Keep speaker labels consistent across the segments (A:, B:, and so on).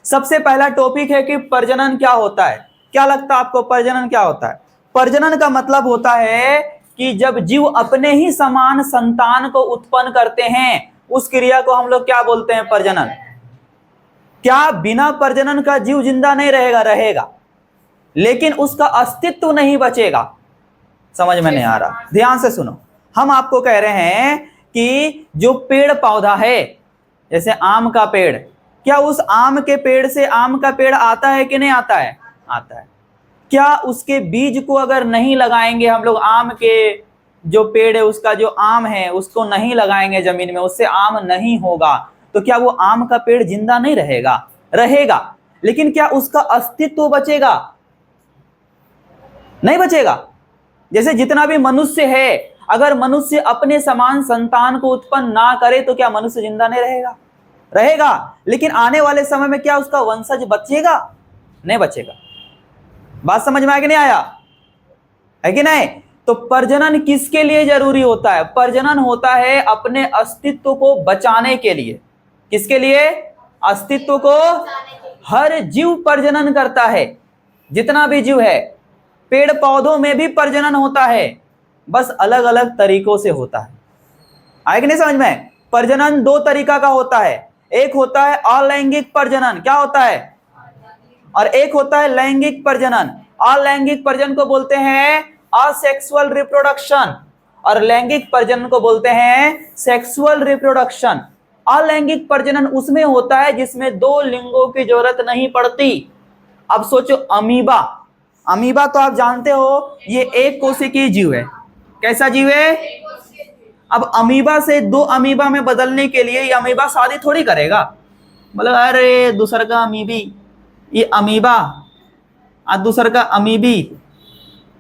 A: सबसे पहला टॉपिक है कि प्रजनन क्या होता है। क्या लगता है आपको प्रजनन क्या होता है? प्रजनन का मतलब होता है कि जब जीव अपने ही समान संतान को उत्पन्न करते हैं, उस क्रिया को हम लोग क्या बोलते हैं? प्रजनन। क्या बिना प्रजनन का जीव जिंदा नहीं रहेगा? रहेगा, लेकिन उसका अस्तित्व नहीं बचेगा। समझ में नहीं आ रहा? ध्यान से सुनो। हम आपको कह रहे हैं कि जो पेड़ पौधा है, जैसे आम का पेड़, क्या उस आम के पेड़ से आम का पेड़ आता है कि नहीं आता है? आता है। क्या उसके बीज को अगर नहीं लगाएंगे हम लोग, आम के जो पेड़ है उसका जो आम है उसको नहीं लगाएंगे जमीन में, उससे आम नहीं होगा, तो क्या वो आम का पेड़ जिंदा नहीं रहेगा? रहेगा, लेकिन क्या उसका अस्तित्व बचेगा? नहीं बचेगा। जैसे जितना भी मनुष्य है, अगर मनुष्य अपने समान संतान को उत्पन्न ना करे तो क्या मनुष्य जिंदा नहीं रहेगा? रहेगा, लेकिन आने वाले समय में क्या उसका वंशज बचेगा? नहीं बचेगा। बात समझ में आया कि नहीं आया? है कि नहीं? तो प्रजनन किसके लिए जरूरी होता है? प्रजनन होता है अपने अस्तित्व को बचाने के लिए। किसके लिए? अस्तित्व को। हर जीव प्रजनन करता है, जितना भी जीव है। पेड़ पौधों में भी प्रजनन होता है, बस अलग अलग तरीकों से होता है। आए कि नहीं समझ में? प्रजनन दो तरीका का होता है। एक होता है अलैंगिक प्रजनन। क्या होता है? और एक होता है लैंगिक प्रजनन। अलैंगिक प्रजनन को बोलते हैं असेक्सुअल रिप्रोडक्शन, और लैंगिक प्रजनन को बोलते हैं सेक्सुअल रिप्रोडक्शन। अलैंगिक प्रजनन उसमें होता है जिसमें दो लिंगों की जरूरत नहीं पड़ती। अब सोचो, अमीबा। अमीबा तो आप जानते हो, ये एक कोशिकीय जीव है। कैसा जीव है? अब अमीबा से दो अमीबा में बदलने के लिए ये अमीबा शादी थोड़ी करेगा। मतलब अरे दूसर का अमीबी, ये अमीबा और दूसर का अमीबी,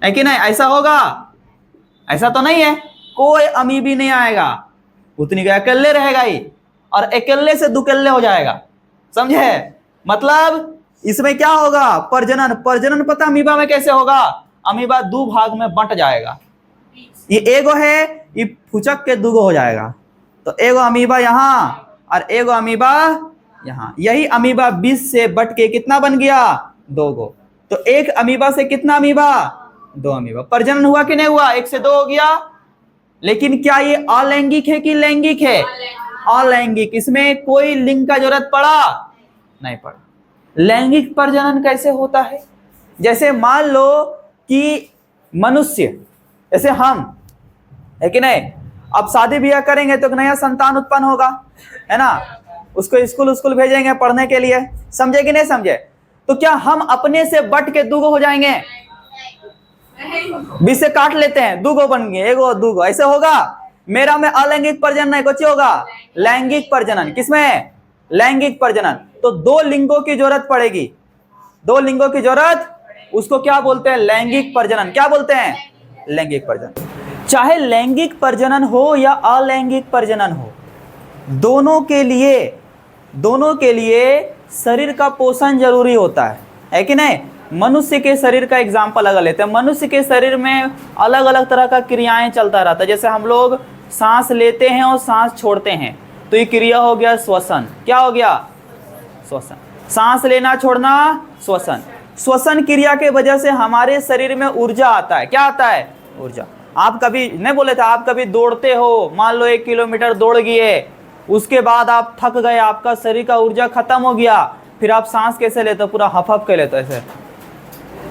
A: है कि नहीं? ऐसा होगा? ऐसा तो नहीं है। कोई अमीबी नहीं आएगा, उतनी का अकेले रहेगा ही, और अकेले से दुकेले हो जाएगा। समझे? मतलब इसमें क्या होगा? प्रजनन। प्रजनन पता अमीबा में कैसे होगा? अमीबा दो भाग में बंट जाएगा। ये एगो है, ये फुचक के दूगो हो जाएगा। तो एगो अमीबा यहाँ और एगो अमीबा यहाँ। यही अमीबा 20 से बट के कितना बन गया? 2 गो। तो एक अमीबा से कितना अमीबा? 2 अमीबा। प्रजनन हुआ कि नहीं हुआ? 1 से 2 हो गया। लेकिन क्या ये अलैंगिक है कि लैंगिक है? अलैंगिक। इसमें कोई लिंग का जरूरत पड़ा? नहीं पड़ा। लैंगिक प्रजनन कैसे होता है? जैसे मान लो कि मनुष्य, जैसे हम, है कि नहीं, अब शादी ब्याह करेंगे तो एक नया संतान उत्पन्न होगा, है ना? उसको स्कूल भेजेंगे पढ़ने के लिए। समझे कि नहीं समझे? तो क्या हम अपने से बट के दूगो हो जाएंगे? 20 से काट लेते हैं, दूगो बन गए, एगो दूगो, ऐसे होगा? मेरा में अलैंगिक प्रजनन नहीं, कुछ होगा लैंगिक प्रजनन। किसमें? लैंगिक प्रजनन। तो 2 लिंगों की जरूरत पड़ेगी, 2 लिंगों की जरूरत, उसको क्या बोलते हैं? लैंगिक प्रजनन। क्या बोलते हैं? लैंगिक प्रजनन। चाहे लैंगिक प्रजनन हो या अलैंगिक प्रजनन हो, दोनों के लिए शरीर का पोषण जरूरी होता है कि नहीं? मनुष्य के शरीर का एग्जाम्पल अगर लेते हैं, मनुष्य के शरीर में अलग अलग तरह का क्रियाएं चलता रहता है। जैसे हम लोग सांस लेते हैं और सांस छोड़ते हैं, तो ये क्रिया हो गया श्वसन। क्या हो गया? श्वसन। सांस लेना छोड़ना, श्वसन। श्वसन क्रिया के वजह से हमारे शरीर में ऊर्जा आता है। क्या आता है? ऊर्जा। आप कभी नहीं बोले थे, आप कभी दौड़ते हो, मान लो 1 किलोमीटर दौड़ गए, उसके बाद आप थक गए, आपका शरीर का ऊर्जा खत्म हो गया, फिर आप सांस कैसे लेते हो? पूरा हफ के लेते हो ऐसे।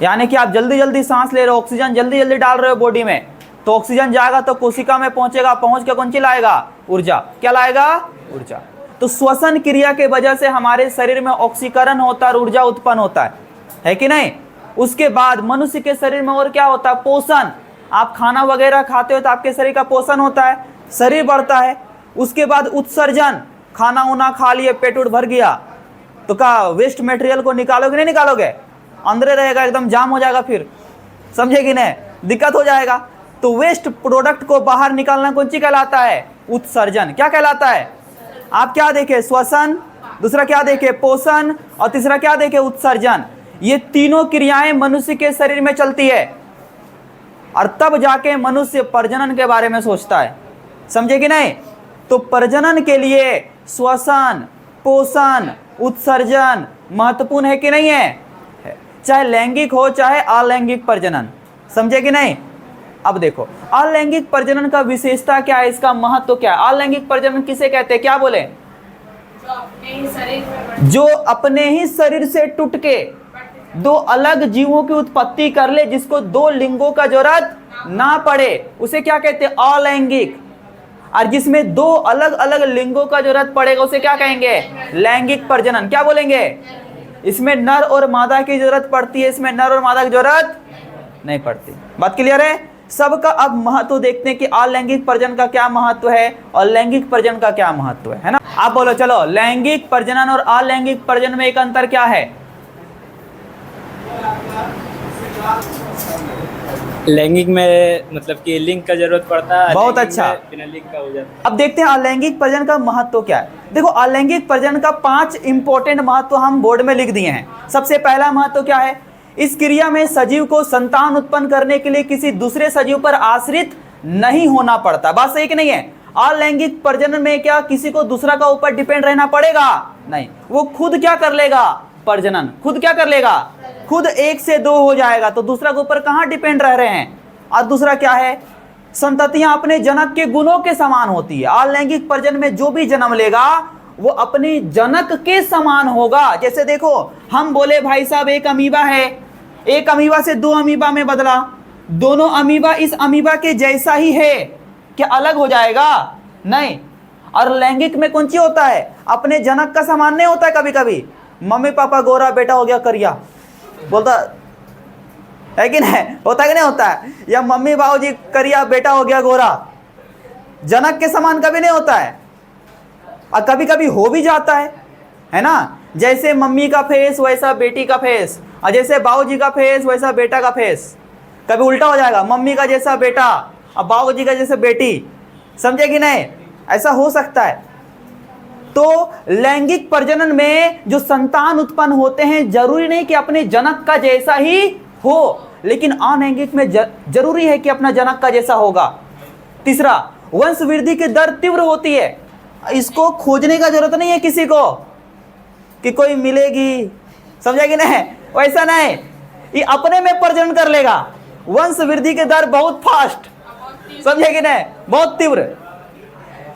A: यानी कि आप जल्दी जल्दी सांस ले रहे हो, ऑक्सीजन जल्दी जल्दी डाल रहे हो बॉडी में, तो ऑक्सीजन जाएगा तो कोशिका में पहुंचेगा, पहुंच के कौन सी लाएगा? ऊर्जा। क्या लाएगा? ऊर्जा। तो श्वसन क्रिया के वजह से हमारे शरीर में ऑक्सीकरण होता है और ऊर्जा उत्पन्न होता है कि नहीं? उसके बाद मनुष्य के शरीर में और क्या होता है? पोषण। आप खाना वगैरह खाते हो तो आपके शरीर का पोषण होता है, शरीर बढ़ता है। उसके बाद उत्सर्जन, खाना उना खा लिए, पेट उठ भर गया, तो क्या वेस्ट मटेरियल को निकालोगे? नहीं निकालोगे, अंदर रहेगा, एकदम जाम हो जाएगा, फिर समझे कि नहीं? दिक्कत हो जाएगा। तो वेस्ट प्रोडक्ट को बाहर निकालना कौन सी कहलाता है? उत्सर्जन। क्या कहलाता है? आप क्या देखे? श्वसन, दूसरा क्या देखे? पोषण, और तीसरा क्या देखे? उत्सर्जन। ये तीनों क्रियाएं मनुष्य के शरीर में चलती है, और तब जाके मनुष्य प्रजनन के बारे में सोचता है। समझे कि नहीं? तो प्रजनन के लिए श्वसन, पोषण, उत्सर्जन महत्वपूर्ण है कि नहीं है? चाहे लैंगिक हो चाहे अलैंगिक प्रजनन, समझे कि नहीं? अब देखो अलैंगिक प्रजनन का विशेषता क्या है, इसका महत्व क्या है? अलैंगिक प्रजनन किसे कहते हैं, क्या बोले? जो अपने ही शरीर से टूट के दो अलग जीवों की उत्पत्ति कर ले, जिसको दो लिंगों का जरूरत ना पड़े, उसे क्या कहते हैं? अलैंगिक। और जिसमें दो अलग अलग लिंगों का जरूरत पड़ेगा उसे क्या कहेंगे? लैंगिक प्रजनन। क्या बोलेंगे? इसमें नर और मादा की जरूरत पड़ती है, इसमें नर और मादा की जरूरत नहीं पड़ती। बात क्लियर है? सबका अब महत्व देखते हैं कि अलैंगिक प्रजनन का क्या महत्व है और लैंगिक प्रजनन का क्या महत्व है ना? आप बोलो चलो, लैंगिक प्रजनन और अलैंगिक प्रजनन में एक अंतर क्या है?
B: लैंगिक में मतलब कि लिंग का जरूरत पड़ता है,
A: बहुत अच्छा,
B: बिना लिंग का हो जाता है।
A: अब देखते हैं अलैंगिक प्रजनन का महत्व क्या है। देखो अलैंगिक प्रजनन का 5 इंपॉर्टेंट महत्व हम बोर्ड में लिख दिए हैं। सबसे पहला महत्व क्या है? इस क्रिया में सजीव को संतान उत्पन्न करने के लिए किसी दूसरे सजीव पर आश्रित नहीं होना पड़ता। बात सही कि नहीं है? अलैंगिक प्रजनन में क्या किसी को दूसरा का ऊपर डिपेंड रहना पड़ेगा? नहीं, वो खुद क्या कर लेगा? प्रजनन खुद क्या कर लेगा? खुद 1 से 2 हो जाएगा, तो दूसरा के ऊपर कहां डिपेंड रह रहे हैं। और दूसरा क्या है? संततियां अपने जनक के गुणों के समान होती है। अलैंगिक प्रजनन में जो भी जन्म लेगा वो अपने जनक के समान होगा। जैसे देखो हम बोले भाई साहब एक अमीबा है, एक अमीबा से 2 अमीबा में बदला, दोनों अमीबा इस अमीबा के जैसा ही है, क्या अलग हो जाएगा? नहीं। और लैंगिक में कौन सी होता है? अपने जनक का समान नहीं होता है। कभी कभी मम्मी पापा गोरा, बेटा हो गया करिया, बोलता है कि नहीं? होता है कि नहीं होता है? या मम्मी बाबूजी करिया, बेटा हो गया गोरा, जनक के समान कभी नहीं होता है। और कभी कभी हो भी जाता है ना? जैसे मम्मी का फेस वैसा बेटी का फेस, और जैसे बाबूजी का फेस वैसा बेटा का फेस। कभी उल्टा हो जाएगा, मम्मी का जैसा बेटा और बाबूजी का जैसे बेटी, समझे कि नहीं? ऐसा हो सकता है। तो लैंगिक प्रजनन में जो संतान उत्पन्न होते हैं जरूरी नहीं कि अपने जनक का जैसा ही हो, लेकिन अलैंगिक में जरूरी है कि अपना जनक का जैसा होगा। तीसरा, वंश वृद्धि की दर तीव्र होती है। इसको खोजने का जरूरत नहीं है किसी को कि कोई मिलेगी, समझा कि नहीं? वैसा नहीं, ये अपने में प्रजनन कर लेगा। वंश वृद्धि की दर बहुत फास्ट, समझे कि नहीं? बहुत तीव्र।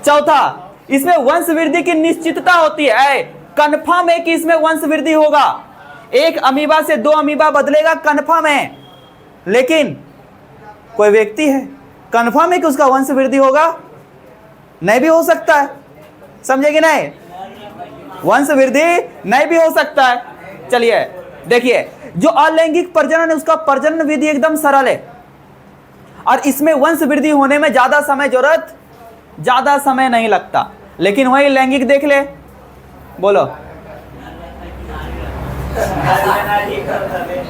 A: चौथा, इसमें वंश वृद्धि की निश्चितता होती है। कन्फर्म है कि इसमें वंश वृद्धि होगा। एक अमीबा से 2 अमीबा बदलेगा, कन्फर्म है। लेकिन कोई व्यक्ति है, कन्फर्म है कि उसका वंश वृद्धि होगा? नहीं भी हो सकता है, समझे कि नहीं? वंश वृद्धि नहीं भी हो सकता है। चलिए देखिए, जो अलैंगिक प्रजनन है उसका प्रजनन विधि एकदम सरल है और इसमें वंश वृद्धि होने में ज्यादा समय नहीं लगता। लेकिन वही लैंगिक देख ले, बोलो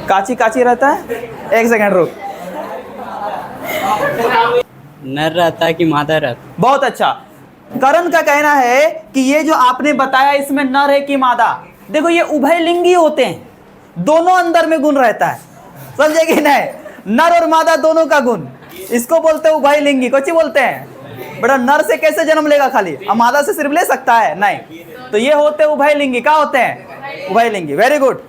A: काची काची रहता है? एक सेकंड रुक।
B: नर रहता है कि मादा रहता?
A: बहुत अच्छा। करण का कहना है कि ये जो आपने बताया इसमें नर है कि मादा, देखो ये उभयलिंगी होते हैं, दोनों अंदर में गुण रहता है, समझे कि नहीं? नर और मादा दोनों का गुण, इसको बोलते हैं उभयलिंगी। कुछ बोलते हैं बेटा, नर से कैसे जन्म लेगा खाली, और मादा से सिर्फ ले सकता है? नहीं, तो ये होते हैं उभयलिंगी। क्या होते हैं? उभयलिंगी। Very good.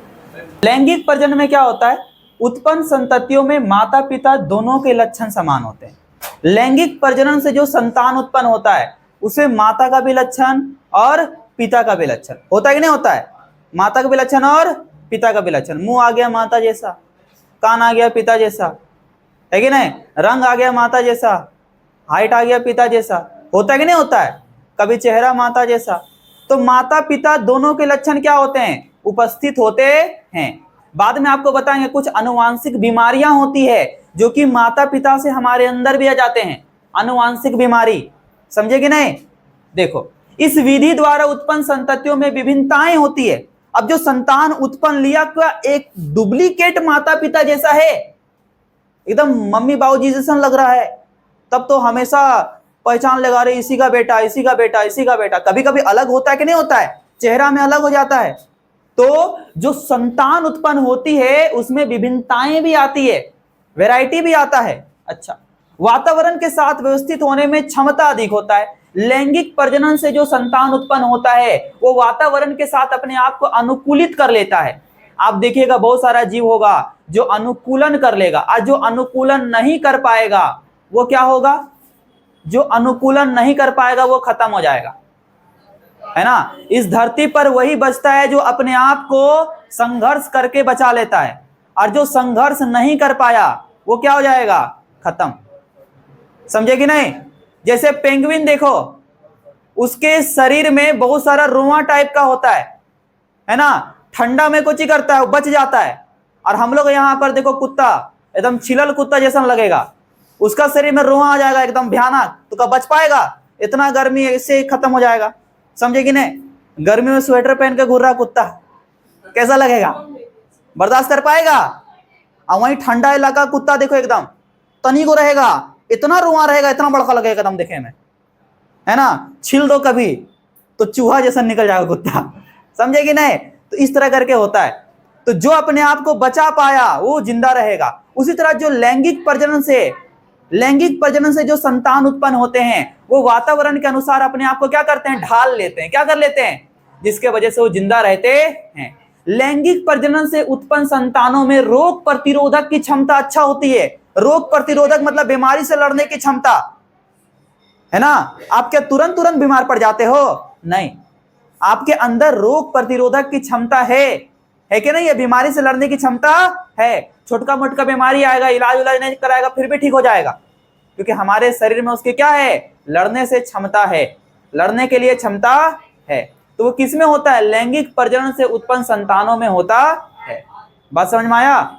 A: लैंगिक प्रजनन में क्या होता है? उत्पन्न संततियों में माता पिता दोनों के लक्षण समान होते हैं। लैंगिक प्रजनन से जो संतान उत्पन्न होता है उसे माता का भी लक्षण और पिता का भी लक्षण होता है कि नहीं होता है? माता का भी लक्षण और पिता का भी लक्षण। मुंह आ गया माता जैसा, कान आ गया पिता जैसा, है कि नहीं? रंग आ गया माता जैसा, हाइट आ गया पिता जैसा, होता है कि नहीं होता है? कभी चेहरा माता जैसा। तो माता पिता दोनों के लक्षण क्या होते हैं? उपस्थित होते हैं। बाद में आपको बताएंगे कुछ अनुवांशिक बीमारियां होती है जो कि माता पिता से हमारे अंदर भी आ जाते हैं, अनुवांशिक बीमारी, समझे कि नहीं? देखो, इस विधि द्वारा उत्पन्न संततियों में विभिन्नताएं होती है। अब जो संतान उत्पन्न लिया क्या एक डुप्लीकेट माता पिता जैसा है, एकदम मम्मी बाबूजी जैसा लग रहा है, तब तो हमेशा पहचान लगा रहे इसी का बेटा, इसी का बेटा, इसी का बेटा। कभी कभी अलग होता है कि नहीं होता है? चेहरा में अलग हो जाता है। तो जो संतान उत्पन्न होती है उसमें विभिन्नताएं भी आती है, वैरायटी भी आता है। अच्छा, वातावरण के साथ व्यवस्थित होने में क्षमता अधिक होता है। लैंगिक प्रजनन से जो संतान उत्पन्न होता है वो वातावरण के साथ अपने आप को अनुकूलित कर लेता है। आप देखिएगा बहुत सारा जीव होगा जो अनुकूलन कर लेगा, और जो अनुकूलन नहीं कर पाएगा वो क्या होगा? जो अनुकूलन नहीं कर पाएगा वो खत्म हो जाएगा, है ना। इस धरती पर वही बचता है जो अपने आप को संघर्ष करके बचा लेता है, और जो संघर्ष नहीं कर पाया वो क्या हो जाएगा? खत्म। समझे कि नहीं? जैसे पेंगुइन देखो, उसके शरीर में बहुत सारा रुआ टाइप का होता है ना। ठंडा में कुछ ही करता है, वो बच जाता है। और हम लोग यहाँ पर देखो कुत्ता, एकदम छिलल कुत्ता जैसा लगेगा, उसका शरीर में रुआ आ जाएगा एकदम भयानक, तो क्या बच पाएगा? इतना गर्मी इससे खत्म हो जाएगा। समझे कि नहीं? गर्मी में स्वेटर पहन के घूर रहा कुत्ता, कैसा लगेगा? बर्दाश्त कर पाएगा? और वहीं ठंडा इलाका कुत्ता देखो एकदम तनी को रहेगा, इतना रुआ रहेगा, इतना बड़का लगेगा एकदम देखे में, है ना। छिल दो कभी तो चूहा जैसा निकल जाएगा कुत्ता। समझे कि नहीं? तो इस तरह करके होता है। तो जो अपने आप को बचा पाया वो जिंदा रहेगा। उसी तरह जो लैंगिक प्रजनन से जो संतान उत्पन्न होते हैं वो वातावरण के अनुसार अपने आप को क्या करते हैं? ढाल लेते हैं। क्या कर लेते हैं? जिसके वजह से वो जिंदा रहते हैं। लैंगिक प्रजनन से उत्पन्न संतानों में रोग प्रतिरोधक की क्षमता अच्छा होती है। रोग प्रतिरोधक मतलब बीमारी से लड़ने की क्षमता, है ना। आप क्या तुरंत बीमार पड़ जाते हो? नहीं, आपके अंदर रोग प्रतिरोधक की क्षमता है कि नहीं? ये बीमारी से लड़ने की क्षमता है। छोटका मोटका बीमारी आएगा, इलाज नहीं कराएगा फिर भी ठीक हो जाएगा, क्योंकि हमारे शरीर में उसके क्या है? लड़ने से क्षमता है, लड़ने के लिए क्षमता है। तो वो किस में होता है? लैंगिक प्रजनन से उत्पन्न संतानों में होता है। बात समझ में आया?